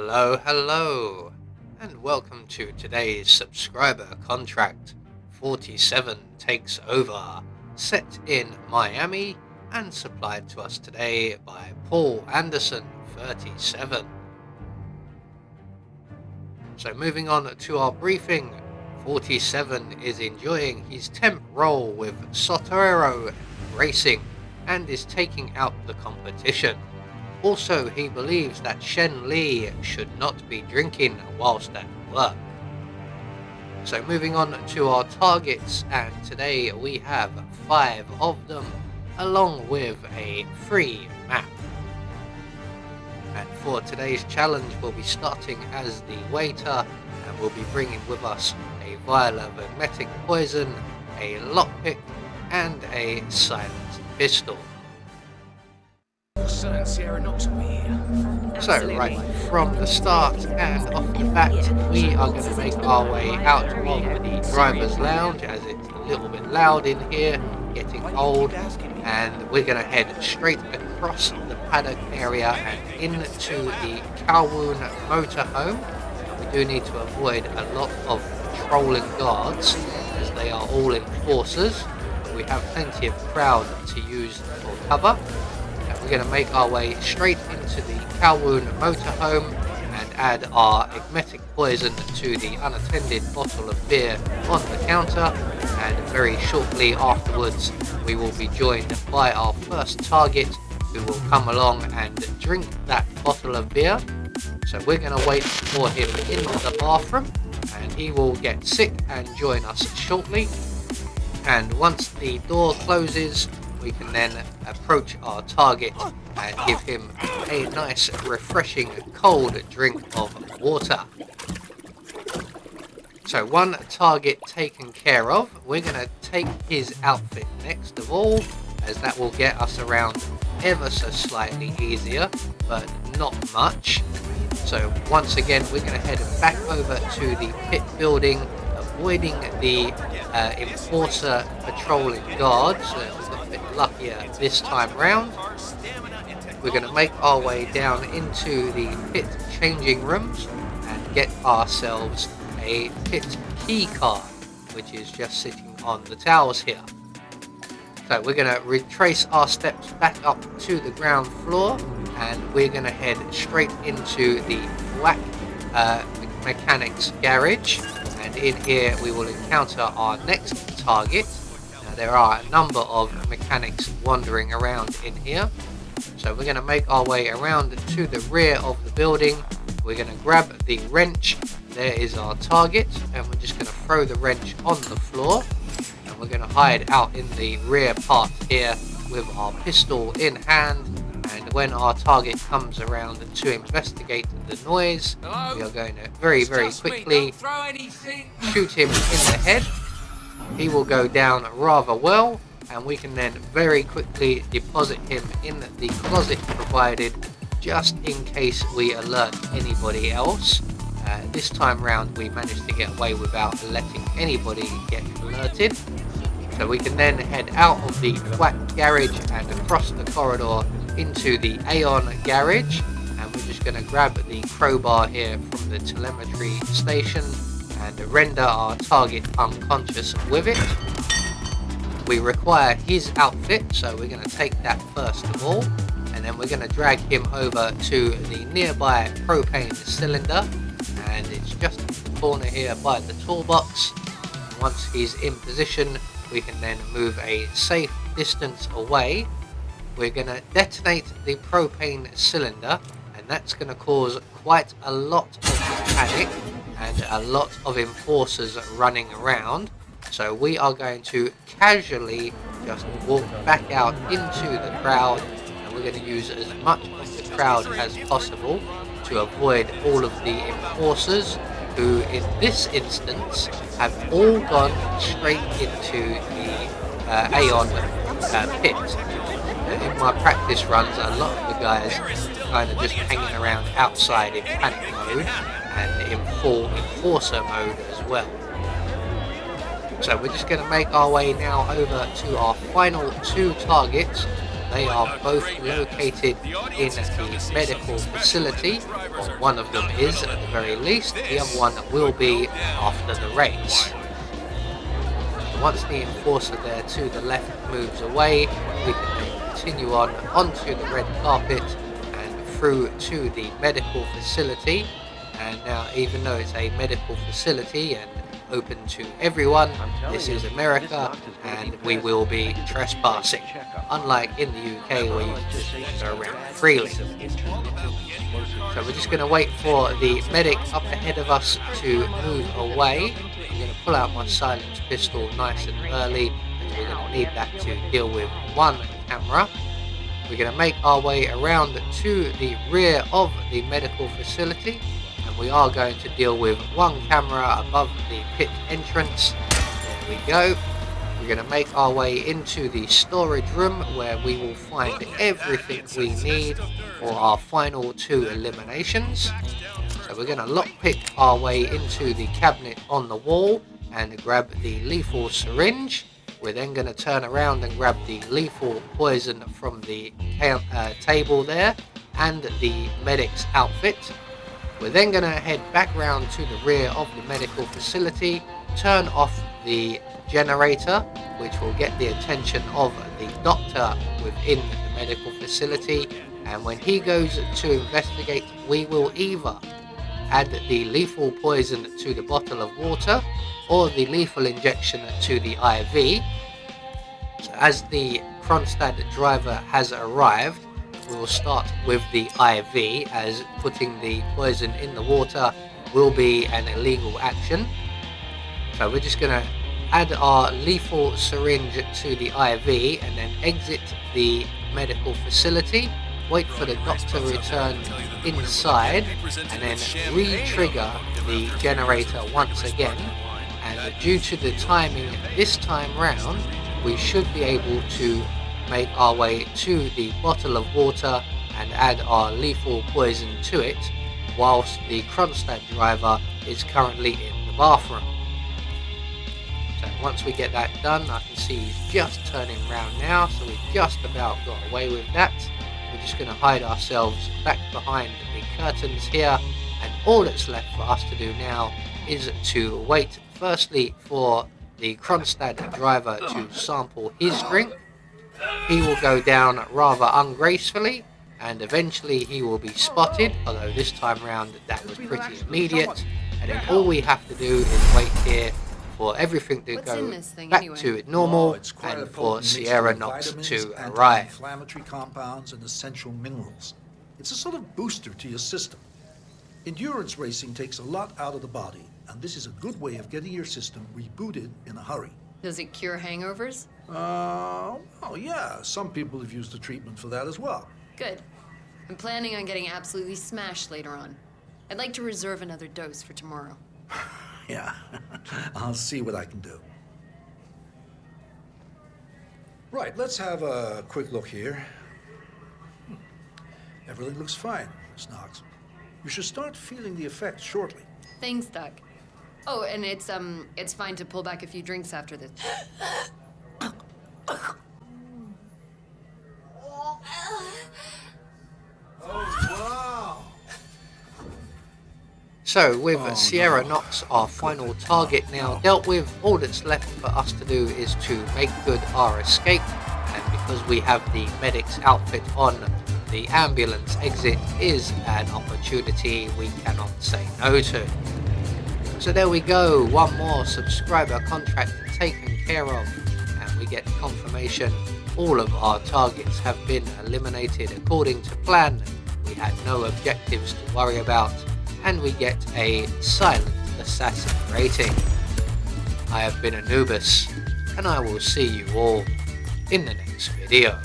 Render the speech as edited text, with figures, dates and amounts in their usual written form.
Hello, and welcome to today's subscriber contract. 47 takes over, set in Miami and supplied to us today by Paul Anderson, 37. So moving on to our briefing, 47 is enjoying his temp role with Sotero Racing and is taking out the competition. Also, he believes that Shen Li should not be drinking whilst at work. So moving on to our targets, and today we have 5 of them, along with a free map. And for today's challenge, we'll be starting as the waiter, and we'll be bringing with us a vial of hermetic poison, a lockpick, and a silent pistol. So right from the start and off the bat, we are going to make our way out of the driver's lounge, as it's a little bit loud in here, getting old, and we're going to head straight across the paddock area and into the Kowloon motorhome. We do need to avoid a lot of patrolling guards, as they are all enforcers. We have plenty of crowd to use for cover. We're going to make our way straight into the Kowloon motorhome and add our hermetic poison to the unattended bottle of beer on the counter, and very shortly afterwards we will be joined by our first target, who will come along and drink that bottle of beer. So we're going to wait for him in the bathroom, and he will get sick and join us shortly. And once the door closes, we can then approach our target and give him a nice refreshing cold drink of water. So one target taken care of. We're going to take his outfit next of all, as that will get us around ever so slightly easier, but not much. So once again, we're going to head back over to the pit building, avoiding the enforcer patrolling guards. We got a bit luckier this time round. We're going to make our way down into the pit changing rooms and get ourselves a pit key card, which is just sitting on the towels here. So we're going to retrace our steps back up to the ground floor, and we're going to head straight into the Black Mechanics garage. And in here we will encounter our next target. Now, there are a number of mechanics wandering around in here. So we're going to make our way around to the rear of the building. We're going to grab the wrench. There is our target, and we're just going to throw the wrench on the floor. And we're going to hide out in the rear part here with our pistol in hand. And when our target comes around to investigate the noise, we are going to very quickly shoot him in the head. He will go down rather well, and we can then very quickly deposit him in the closet provided, just in case we alert anybody else. This time round we managed to get away without letting anybody get alerted. So we can then head out of the flat garage and across the corridor into the Aeon garage, and we're just going to grab the crowbar here from the telemetry station and render our target unconscious with it. We require his outfit, so we're going to take that first of all, and then we're going to drag him over to the nearby propane cylinder, and it's just in the corner here by the toolbox. And once he's in position, we can then move a safe distance away. We're going to detonate the propane cylinder, and that's going to cause quite a lot of panic and a lot of enforcers running around. So we are going to casually just walk back out into the crowd, and we're going to use as much of the crowd as possible to avoid all of the enforcers, who in this instance have all gone straight into the Aeon pit. In my practice runs, a lot of the guys kind of just hanging around outside in panic mode and in full enforcer mode as well. So we're just going to make our way now over to our final 2 targets. They are both located in the medical facility, or one of them is at the very least, the other one will be after the race. Once the enforcer there to the left moves away, we can then continue on onto the red carpet and through to the medical facility. And now, even though it's a medical facility and open to everyone, this is America and we will be trespassing, unlike in the UK where you can just go around freely. So we're just going to wait for the medic up ahead of us to move away. I'm going to pull out my silence pistol nice and early, as we're going to need that to deal with one camera. We're going to make our way around to the rear of the medical facility, and we are going to deal with one camera above the pit entrance. There we go. We're going to make our way into the storage room where we will find everything we need for our final 2 eliminations. So we're going to lockpick our way into the cabinet on the wall and grab the lethal syringe. We're then going to turn around and grab the lethal poison from the table there and the medic's outfit. We're then going to head back round to the rear of the medical facility, turn off the generator, which will get the attention of the doctor within the medical facility, and when he goes to investigate, we will either add the lethal poison to the bottle of water or the lethal injection to the IV. So as the Kronstadt driver has arrived, we will start with the IV, as putting the poison in the water will be an illegal action. So we're just going to add our lethal syringe to the IV and then exit the medical facility, wait for the doctor to return inside, and then re-trigger the generator once again. And due to the timing this time round, we should be able to make our way to the bottle of water and add our lethal poison to it, whilst the Kronstadt driver is currently in the bathroom. So once we get that done, I can see he's just turning around now, so we've just about got away with that. We're just going to hide ourselves back behind the curtains here, and all that's left for us to do now is to wait firstly for the Kronstadt driver to sample his drink. He will go down rather ungracefully, and eventually he will be spotted, although this time round that was pretty immediate. And then all we have to do is wait here for everything to go back to normal, and for Sierra Knox to arrive. Inflammatory compounds and essential minerals. It's a sort of booster to your system. Endurance racing takes a lot out of the body, and this is a good way of getting your system rebooted in a hurry. Does it cure hangovers? Oh yeah, some people have used the treatment for that as well. Good. I'm planning on getting absolutely smashed later on. I'd like to reserve another dose for tomorrow. Yeah, I'll see what I can do. Right, let's have a quick look here. Everything looks fine, Miss Knox. You should start feeling the effects shortly. Thanks, Doc. Oh, and it's fine to pull back a few drinks after this. So with Sierra Knox, our final target now dealt with, all that's left for us to do is to make good our escape, and because we have the medic's outfit on, the ambulance exit is an opportunity we cannot say no to. So there we go, one more subscriber contract taken care of, and we get confirmation all of our targets have been eliminated according to plan. We had no objectives to worry about, and we get a silent assassin rating. I have been Anubis, and I will see you all in the next video.